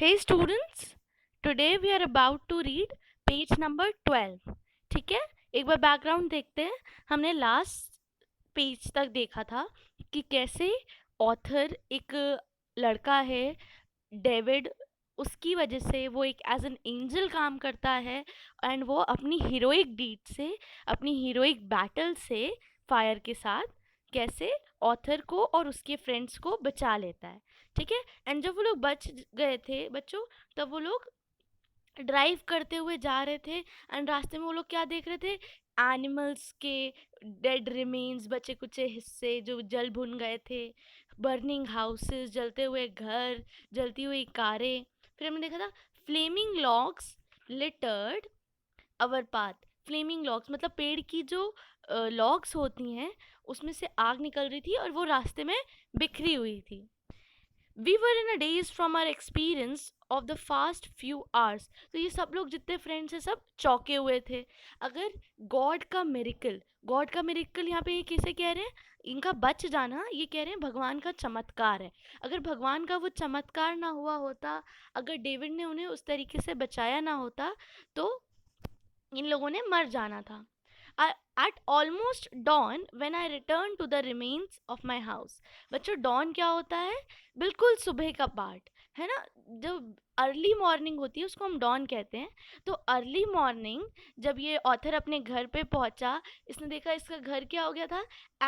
Hey students, today we are about to read page number 12. ठीक है, एक बार background देखते हैं. हमने लास्ट पेज तक देखा था कि कैसे ऑथर एक लड़का है डेविड, उसकी वजह से वो एक एज एन एंजल काम करता है एंड वो अपनी हीरोइक डीड से, अपनी हीरोइक बैटल से फायर के साथ कैसे ऑथर को और उसके फ्रेंड्स को बचा लेता है. ठीक है. एंड जब वो लोग बच गए थे बच्चों, तब वो लोग ड्राइव करते हुए जा रहे थे एंड रास्ते में वो लोग क्या देख रहे थे? एनिमल्स के डेड रिमेन्स, बचे कुचे हिस्से जो जल भुन गए थे, बर्निंग हाउसेस, जलते हुए घर, जलती हुई कारें. फिर हमने देखा था Fleming logs littered our path. Fleming logs मतलब पेड़ की जो लॉग्स होती हैं उसमें से आग निकल रही थी और वो रास्ते में बिखरी हुई थी. We were in a daze from our experience of the past few hours. तो ये सब लोग जितने फ्रेंड्स हैं सब चौके हुए थे. अगर गॉड का मिरेकल यहाँ पे ये कैसे कह रहे हैं? इनका बच जाना, ये कह रहे हैं भगवान का चमत्कार है. अगर भगवान का वो चमत्कार ना हुआ होता, अगर डेविड ने उन्हें उस तरीके से बचाया ना होता, तो इन लोगों ने मर जाना था. At almost dawn when I returned to the remains of my house. बच्चों dawn क्या होता है? बिल्कुल सुबह का पार्ट है ना. जो अर्ली मॉर्निंग होती है उसको हम dawn कहते हैं. तो अर्ली मॉर्निंग जब ये ऑथर अपने घर पे पहुंचा, इसने देखा इसका घर क्या हो गया था?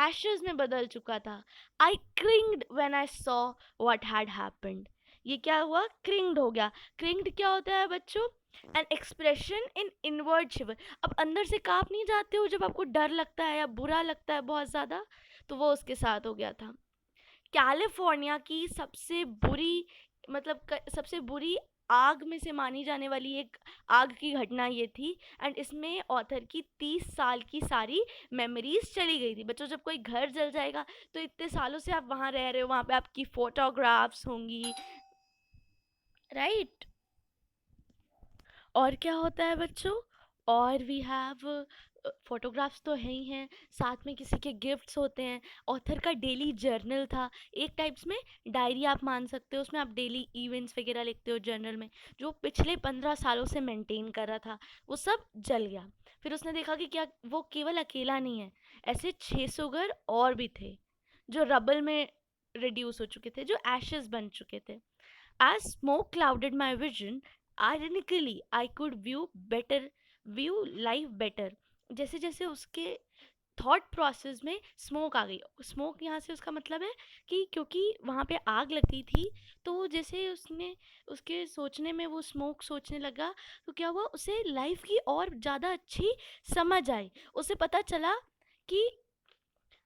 एशेज में बदल चुका था. I cringed when I saw what had happened. ये क्या हुआ? क्रिंग्ड हो गया. क्रिंग्ड क्या होता है बच्चों? एन एक्सप्रेशन इन इनवर्ड शिवर. अब अंदर से कांप नहीं जाते हो जब आपको डर लगता है या बुरा लगता है बहुत ज़्यादा? तो वो उसके साथ हो गया था. कैलिफोर्निया की सबसे बुरी, मतलब सबसे बुरी आग में से मानी जाने वाली एक आग की घटना ये थी. एंड इसमें ऑथर की 30 साल की सारी मेमोरीज चली गई थी. बच्चों, जब कोई घर जल जाएगा तो इतने सालों से आप वहाँ रह रहे हो, वहाँ पे आपकी फोटोग्राफ्स होंगी, राइट? और क्या होता है बच्चों? और वी हैव फोटोग्राफ्स तो है ही हैं, साथ में किसी के गिफ्ट्स होते हैं. ऑथर का डेली जर्नल था, एक टाइप्स में डायरी आप मान सकते हो. उसमें आप डेली इवेंट्स वगैरह लिखते हो जर्नल में, जो पिछले 15 सालों से मेंटेन कर रहा था. वो सब जल गया. फिर उसने देखा कि क्या वो केवल अकेला नहीं है, ऐसे 600 घर और भी थे जो रबल में रिड्यूस हो चुके थे, जो एशेस बन चुके थे. As smoke clouded my vision, ironically I could view life better. जैसे जैसे उसके थॉट प्रोसेस में स्मोक आ गई. स्मोक यहाँ से उसका मतलब है कि क्योंकि वहाँ पे आग लगी थी, तो वो जैसे उसने उसके सोचने में वो स्मोक सोचने लगा, तो क्या हुआ? उसे लाइफ की और ज़्यादा अच्छी समझ आई. उसे पता चला कि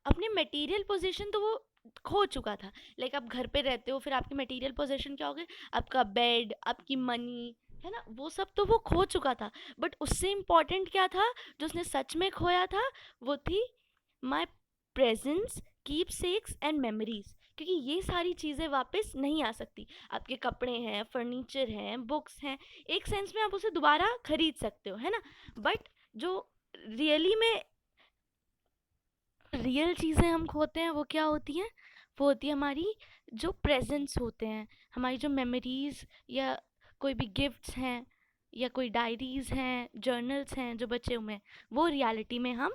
अपने मटेरियल पोजीशन तो वो खो चुका था. लाइक आप घर पे रहते हो, फिर आपके मटेरियल पोजीशन क्या हो गए? आपका बेड, आपकी मनी, है ना, वो सब तो वो खो चुका था. बट उससे इम्पॉर्टेंट क्या था जो उसने सच में खोया था? वो थी माई presence, keep sex and memories. क्योंकि ये सारी चीज़ें वापस नहीं आ सकती. आपके कपड़े हैं, फर्नीचर हैं, बुक्स हैं, एक सेंस में आप उसे दोबारा खरीद सकते हो, है ना. बट जो रियली में रियल चीज़ें हम खोते हैं वो क्या होती हैं? वो होती है हमारी जो प्रेजेंट्स होते हैं, हमारी जो मेमोरीज, या कोई भी गिफ्ट्स हैं, या कोई डायरीज हैं, जर्नल्स हैं जो बचे हुए हैं, वो रियलिटी में हम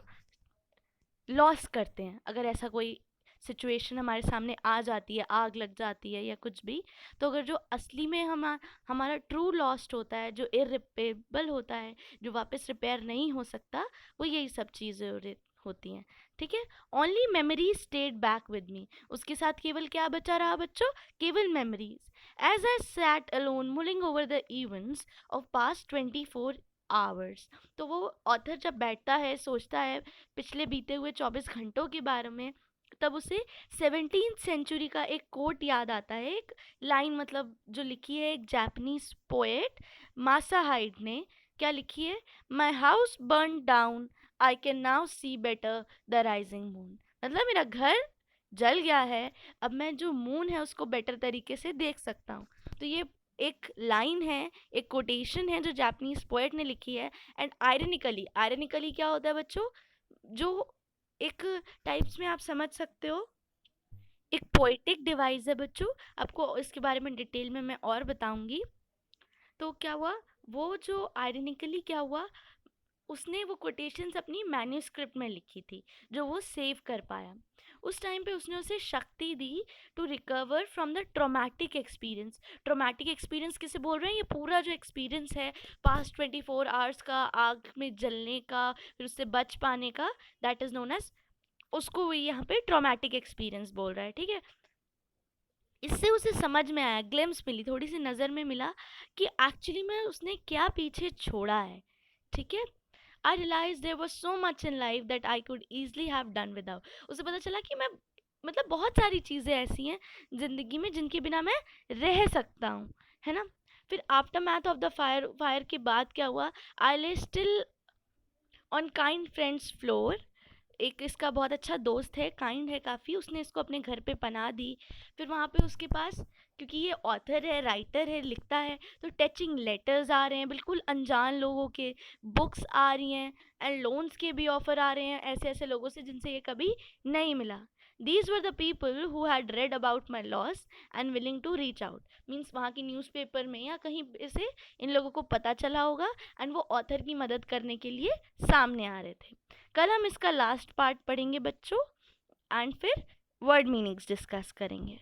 लॉस करते हैं. अगर ऐसा कोई सिचुएशन हमारे सामने आ जाती है, आग लग जाती है या कुछ भी, तो अगर जो असली में हमारा ट्रू लॉस्ट होता है, जो इररिपेबल होता है, जो वापस रिपेयर नहीं हो सकता, वो यही सब चीज़ें होती हैं. ठीक है. Only memories stayed back with me. उसके साथ केवल क्या बचा रहा बच्चों? केवल memories. As I sat alone mulling over the events of past 24 hours. तो वो ऑथर जब बैठता है, सोचता है पिछले बीते हुए 24 घंटों के बारे में, तब उसे 17th सेंचुरी का एक कोट याद आता है. एक लाइन, मतलब जो लिखी है एक जापानीज पोएट मासा हाइड ने. क्या लिखी है? My house burn down, I can now see better the rising moon. मतलब मेरा घर जल गया है, अब मैं जो मून है उसको बेटर तरीके से देख सकता हूँ. तो ये एक लाइन है, एक कोटेशन है जो जापानीज पोएट ने लिखी है. एंड आयरनिकली क्या होता है बच्चों? जो एक टाइप्स में आप समझ सकते हो, एक पोएटिक डिवाइस है बच्चों. आपको इसके बारे में डिटेल में मैं और बताऊंगी. तो क्या हुआ, वो जो आयरनिकली क्या हुआ, उसने वो कोटेशंस अपनी मैन्युस्क्रिप्ट में लिखी थी जो वो सेव कर पाया। उस टाइम पे उसने उसे शक्ति दी to recover from the traumatic experience. Traumatic experience किसे बोल रहे हैं, ये पूरा जो एक्सपीरियंस है पास्ट 24 आवर्स का, आग में जलने का, फिर उससे बच पाने का, दैट इज नोन एज, उसको वो यहाँ पे ट्रॉमेटिक एक्सपीरियंस बोल रहा है, ठीक है। इससे उसे समझ में आया, ग्लिम्स मिली, थोड़ी सी नज़र में मिला कि एक्चुअली में उसने क्या पीछे छोड़ा है, ठीक है। I realise there was so much in life that I could easily have done without. उसे पता चला कि मैं, मतलब बहुत सारी चीज़ें ऐसी हैं ज़िंदगी में जिनके बिना मैं रह सकता हूँ, है ना। फिर after math of the fire, fire के बाद क्या हुआ, आई ले still on kind friends floor. एक इसका बहुत अच्छा दोस्त है, काइंड है काफ़ी, उसने इसको अपने घर पे पनाह दी। फिर वहाँ पे उसके पास, क्योंकि ये ऑथर है, राइटर है, लिखता है, तो टचिंग लेटर्स आ रहे हैं बिल्कुल अनजान लोगों के, बुक्स आ रही हैं, एंड लोन्स के भी ऑफर आ रहे हैं ऐसे ऐसे लोगों से जिनसे ये कभी नहीं मिला। These were the people who had read about my loss and willing to reach out. Means वहाँ की न्यूज़पेपर में या कहीं से इन लोगों को पता चला होगा, एंड वो ऑथर की मदद करने के लिए सामने आ रहे थे। कल हम इसका लास्ट पार्ट पढ़ेंगे बच्चों, एंड फिर वर्ड मीनिंग्स डिस्कस करेंगे।